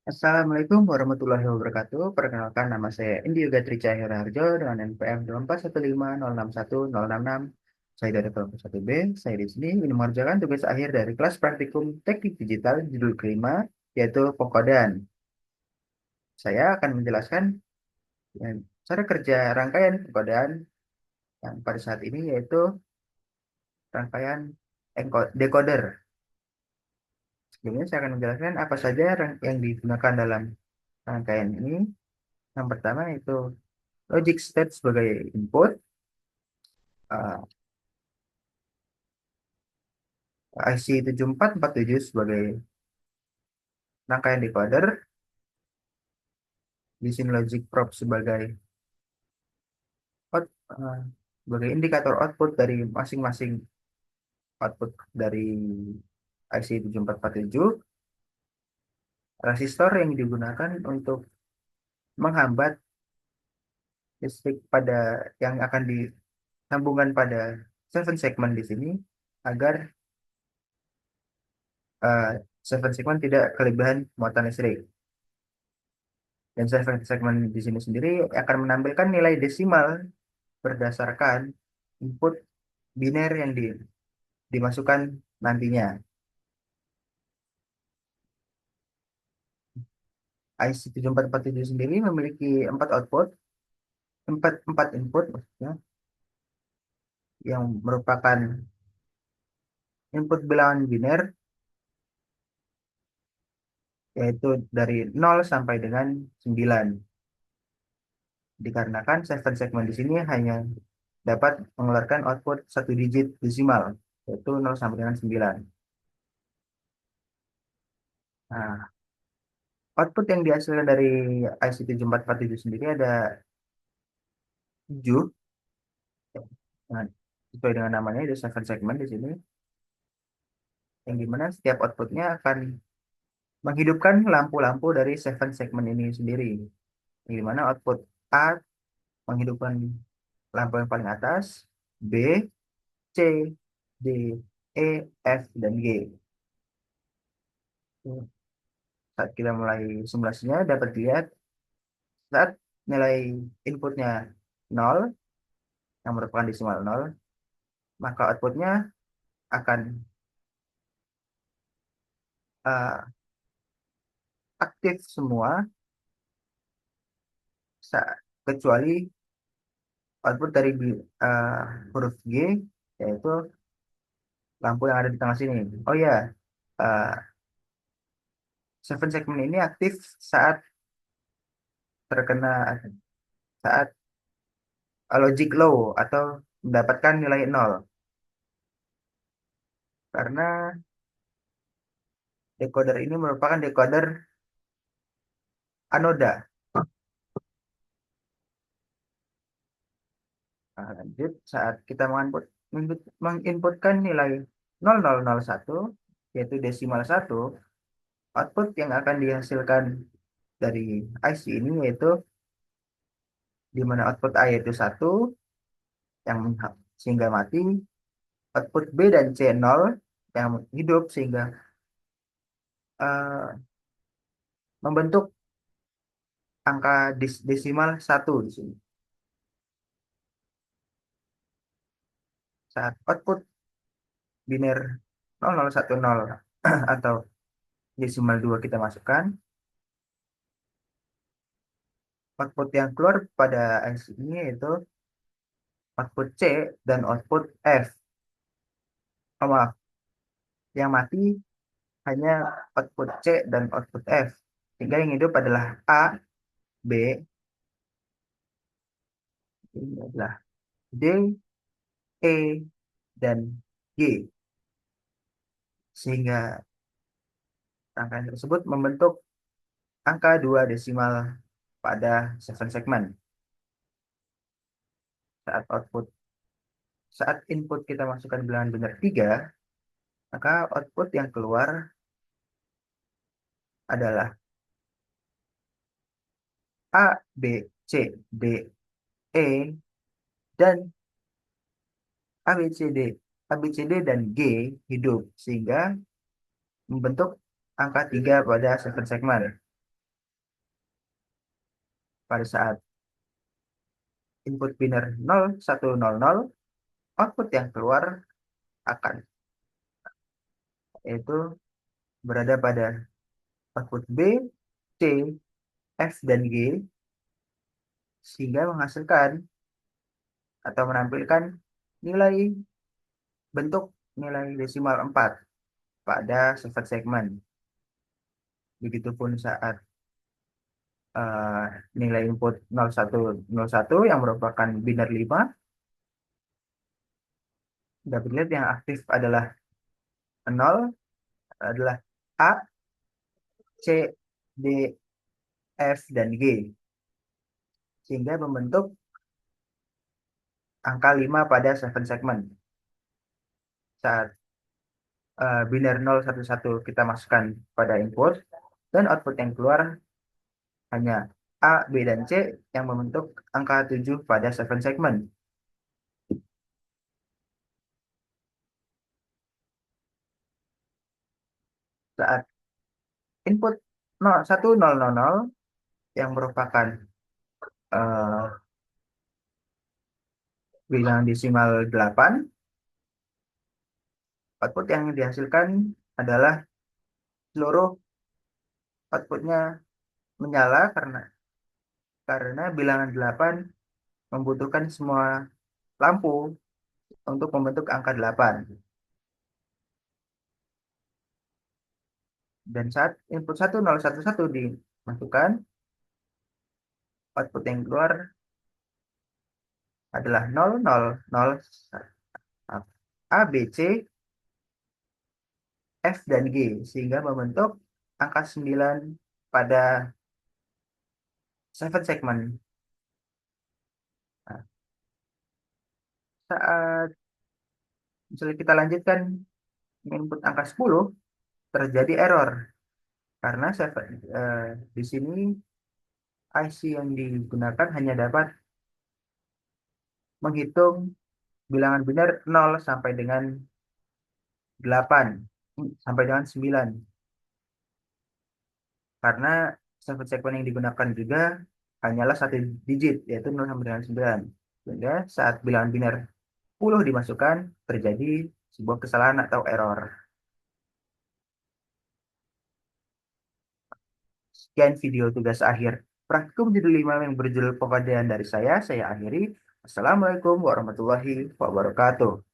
Assalamualaikum warahmatullahi wabarakatuh. Perkenalkan nama saya Indi Yoga Tricaya Harjo dengan NPM 2415061066. Saya dari kelompok 1B. Saya di sini ingin mengerjakan tugas akhir dari kelas praktikum teknik digital judul kelima yaitu Pengkodean. Saya akan menjelaskan cara kerja rangkaian pengkodean yang pada saat ini yaitu rangkaian decoder. Sebelumnya saya akan menjelaskan apa saja yang digunakan dalam rangkaian ini. Yang pertama itu logic state sebagai input, uh, IC 7447 sebagai rangkaian decoder, using logic probe uh, sebagai indikator output dari masing-masing output dari IC 7447, resistor yang digunakan untuk menghambat listrik pada yang akan disambungkan pada 7 segment di sini agar uh, 7 segment tidak kelebihan muatan listrik. Dan 7 segment di sini sendiri akan menampilkan nilai desimal berdasarkan input biner yang dimasukkan nantinya. IC 7447 sendiri memiliki 4 output, empat input maksudnya, yang merupakan input bilangan biner, yaitu dari 0 sampai dengan 9. Dikarenakan 7 segmen di sini hanya dapat mengeluarkan output 1 digit desimal, yaitu 0 sampai dengan 9. Nah, output yang dihasilkan dari IC 7447 sendiri ada 7. Nah, sesuai dengan namanya itu 7 segmen di sini, yang dimana setiap outputnya akan menghidupkan lampu-lampu dari 7 segmen ini sendiri. Yang dimana output A menghidupkan lampu yang paling atas, B, C, D, E, F, dan G. Saat kita mulai simulasinya dapat dilihat saat nilai inputnya 0, yang merupakan desimal 0, maka outputnya akan uh, aktif semua kecuali output dari uh, huruf G, yaitu lampu yang ada di tengah sini. Oh ya, uh, 7 segmen ini aktif saat terkena saat logic low atau mendapatkan nilai 0. Karena decoder ini merupakan decoder anoda. Nah, lanjut, saat kita menginputkan nilai 0001, yaitu desimal 1, output yang akan dihasilkan dari IC ini yaitu di mana output A yaitu 1 yang sehingga mati, output B dan C 0 yang hidup sehingga eh, membentuk angka desimal 1 di sini. Saat output biner 0010 atau desimal 2 kita masukkan, output yang keluar pada IC ini yaitu output C dan output F. Oh, maaf, yang mati hanya output C dan output F. Sehingga yang hidup adalah A, B, ini adalah D, E, dan G. Sehingga rangkaian tersebut membentuk angka 2 desimal pada 7 segmen. Saat output, saat input kita masukkan bilangan benar 3, maka output yang keluar adalah A, B, C, D, E, dan A, B, C, D. A, B, C, D, dan G hidup. Sehingga membentuk angka 3 pada 7 segmen. pada saat input biner 0100, output yang keluar akan yaitu berada pada output B, C, F, dan G, sehingga menghasilkan atau menampilkan nilai bentuk nilai desimal 4 pada sifat segmen. Begitupun saat eh, nilai input 0101 yang merupakan biner 5, dapat dilihat yang aktif adalah 0, adalah A, C, D, F, dan G, sehingga membentuk angka 5 pada 7 segmen. Saat biner 011 kita masukkan pada input, dan output yang keluar hanya A, B, dan C yang membentuk angka 7 pada 7 segmen. Saat input 1000 yang merupakan eh, bilangan desimal 8, output yang dihasilkan adalah seluruh outputnya menyala karena bilangan 8 membutuhkan semua lampu untuk membentuk angka 8. Dan saat input 1011 dimasukkan, output yang keluar adalah 000, A, B, C, F, dan G, sehingga membentuk angka 9 pada 7 segmen. Nah, saat misalnya kita lanjutkan input angka 10, terjadi error karena di sini IC yang digunakan hanya dapat menghitung bilangan biner 0 sampai dengan 8, sampai dengan 9, karena segmen yang digunakan juga hanyalah satu digit, yaitu 0 sampai dengan 9. Sehingga saat bilangan biner 10 dimasukkan, terjadi sebuah kesalahan atau error. Sekian video tugas akhir praktikum judul 5 yang berjudul Pegadaian dari saya akhiri. Assalamualaikum warahmatullahi wabarakatuh.